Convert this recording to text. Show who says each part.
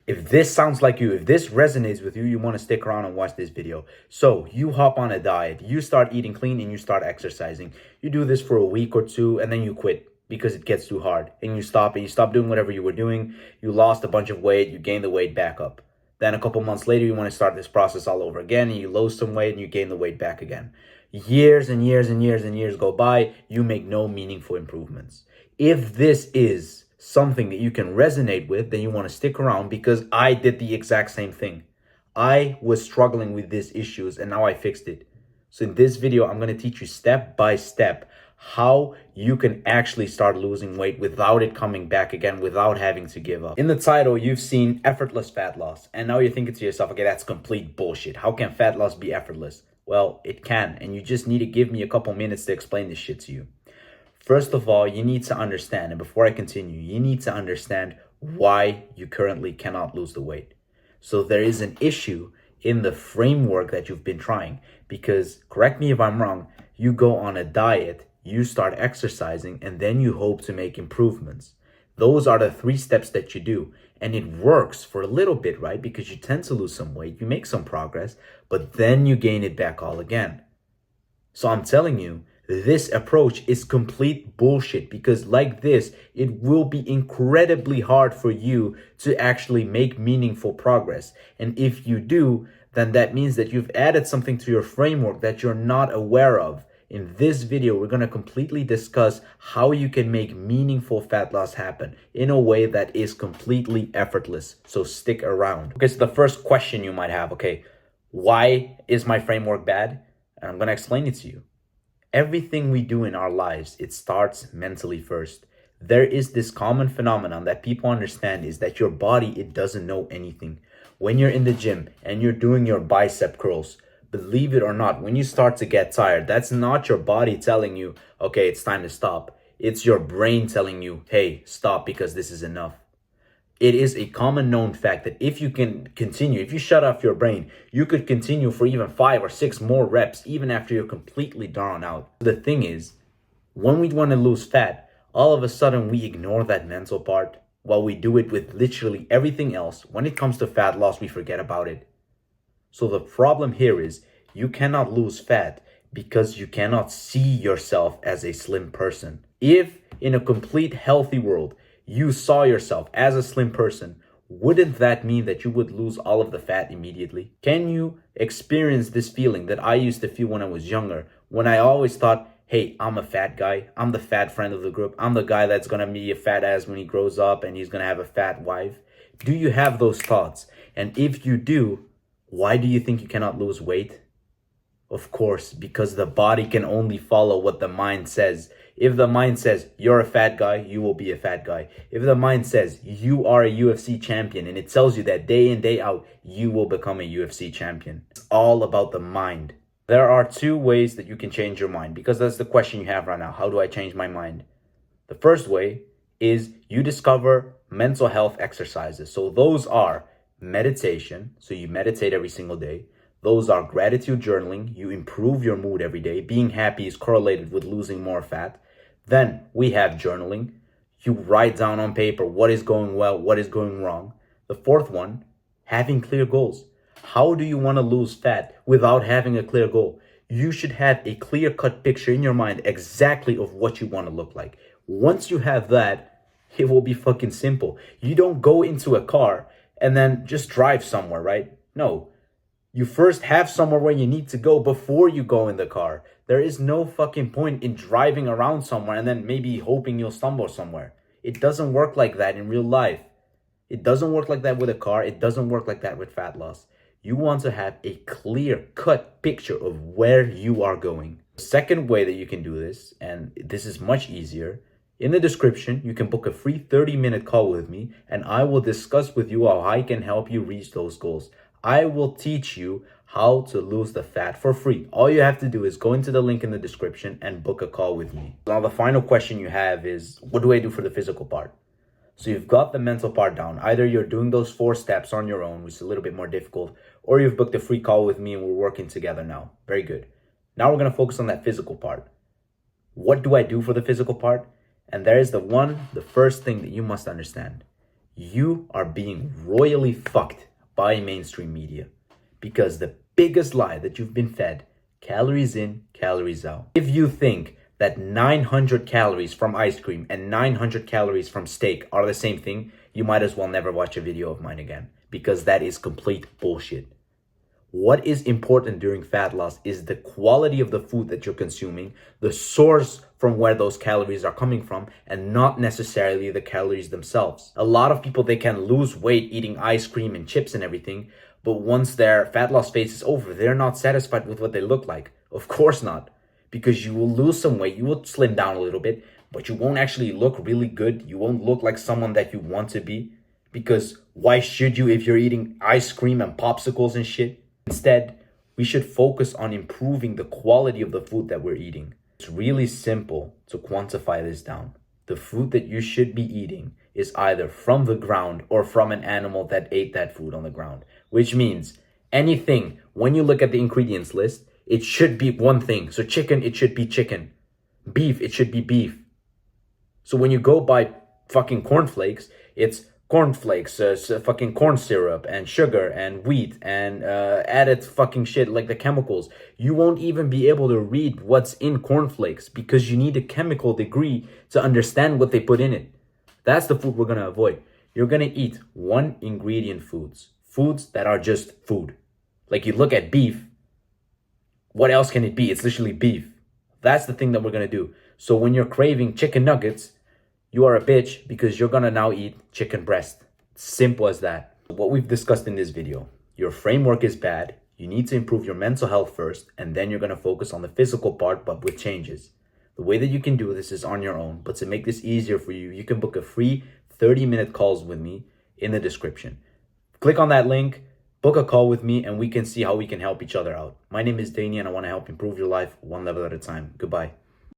Speaker 1: If this sounds like you, if this resonates with you, you want to stick around and watch this video. So you hop on a diet, you start eating clean and you start exercising. You do this for a week or two and then you quit because it gets too hard and you stop doing whatever you were doing. You lost a bunch of weight, you gain the weight back up. Then a couple months later, you want to start this process all over again and you lose some weight and you gain the weight back again. Years and years and years and years go by, you make no meaningful improvements. If this is something that you can resonate with, then you want to stick around because I did the exact same thing. I was struggling with these issues and now I fixed it. So in this video, I'm going to teach you step by step how you can actually start losing weight without it coming back again, without having to give up. In the title, you've seen effortless fat loss. And now you're thinking to yourself, okay, that's complete bullshit. How can fat loss be effortless? Well, it can. And you just need to give me a couple minutes to explain this shit to you. First of all, you need to understand, and before I continue, you need to understand why you currently cannot lose the weight. So there is an issue in the framework that you've been trying, because correct me if I'm wrong, you go on a diet, you start exercising, and then you hope to make improvements. Those are the 3 steps that you do. And it works for a little bit, right? Because you tend to lose some weight, you make some progress, but then you gain it back all again. So I'm telling you, this approach is complete bullshit because like this, it will be incredibly hard for you to actually make meaningful progress. And if you do, then that means that you've added something to your framework that you're not aware of. In this video, we're going to completely discuss how you can make meaningful fat loss happen in a way that is completely effortless. So stick around. Okay, so the first question you might have, okay, why is my framework bad? And I'm going to explain it to you. Everything we do in our lives, it starts mentally first. There is this common phenomenon that people understand is that your body, it doesn't know anything. When you're in the gym and you're doing your bicep curls, believe it or not, when you start to get tired, that's not your body telling you, okay, it's time to stop. It's your brain telling you, hey, stop because this is enough. It is a common known fact that if you can continue, if you shut off your brain, you could continue for even 5 or 6 more reps, even after you're completely drawn out. The thing is, when we want to lose fat, all of a sudden we ignore that mental part while we do it with literally everything else. When it comes to fat loss, we forget about it. So the problem here is you cannot lose fat because you cannot see yourself as a slim person. If in a complete healthy world, you saw yourself as a slim person, wouldn't that mean that you would lose all of the fat immediately? Can you experience this feeling that I used to feel when I was younger, when I always thought, hey, I'm a fat guy, I'm the fat friend of the group, I'm the guy that's gonna be a fat ass when he grows up and he's gonna have a fat wife? Do you have those thoughts? And if you do, why do you think you cannot lose weight? Of course, because the body can only follow what the mind says. If the mind says you're a fat guy, you will be a fat guy. If the mind says you are a UFC champion and it tells you that day in, day out, you will become a UFC champion. It's all about the mind. There are 2 ways that you can change your mind because that's the question you have right now. How do I change my mind? The first way is you discover mental health exercises. So those are meditation. So you meditate every single day. Those are gratitude journaling. You improve your mood every day. Being happy is correlated with losing more fat. Then we have journaling. You write down on paper what is going well, what is going wrong. The 4th one, having clear goals. How do you want to lose fat without having a clear goal? You should have a clear-cut picture in your mind exactly of what you want to look like. Once you have that, it will be fucking simple. You don't go into a car and then just drive somewhere, right? No. You first have somewhere where you need to go before you go in the car. There is no fucking point in driving around somewhere and then maybe hoping you'll stumble somewhere. It doesn't work like that in real life. It doesn't work like that with a car. It doesn't work like that with fat loss. You want to have a clear-cut picture of where you are going. The second way that you can do this, and this is much easier, in the description, you can book a free 30-minute call with me and I will discuss with you how I can help you reach those goals. I will teach you how to lose the fat for free. All you have to do is go into the link in the description and book a call with me. Now, the final question you have is, what do I do for the physical part? So you've got the mental part down. Either you're doing those 4 steps on your own, which is a little bit more difficult, or you've booked a free call with me and we're working together now. Very good. Now we're going to focus on that physical part. What do I do for the physical part? And there is the first thing that you must understand. You are being royally fucked by mainstream media because the biggest lie that you've been fed, calories in, calories out. If you think that 900 calories from ice cream and 900 calories from steak are the same thing, you might as well never watch a video of mine again, because that is complete bullshit. What is important during fat loss is the quality of the food that you're consuming, the source from where those calories are coming from, and not necessarily the calories themselves. A lot of people, they can lose weight eating ice cream and chips and everything, but once their fat loss phase is over, they're not satisfied with what they look like. Of course not, because you will lose some weight, you will slim down a little bit, but you won't actually look really good. You won't look like someone that you want to be, because why should you if you're eating ice cream and popsicles and shit? Instead, we should focus on improving the quality of the food that we're eating. It's really simple to quantify this down. The food that you should be eating is either from the ground or from an animal that ate that food on the ground, which means anything, when you look at the ingredients list, it should be one thing. So chicken, it should be chicken. Beef, it should be beef. So when you go buy fucking cornflakes, it's cornflakes, fucking corn syrup and sugar and wheat and added fucking shit like the chemicals. You won't even be able to read what's in cornflakes because you need a chemical degree to understand what they put in it. That's the food we're gonna avoid. You're gonna eat one ingredient foods that are just food. Like you look at beef, what else can it be? It's literally beef. That's the thing that we're gonna do. So when you're craving chicken nuggets, you are a bitch because you're gonna now eat chicken breast. Simple as that. What we've discussed in this video, your framework is bad. You need to improve your mental health first, and then you're gonna focus on the physical part, but with changes. The way that you can do this is on your own, but to make this easier for you, you can book a free 30-minute calls with me in the description. Click on that link, book a call with me, and we can see how we can help each other out. My name is Deenie, and I wanna help improve your life one level at a time. Goodbye.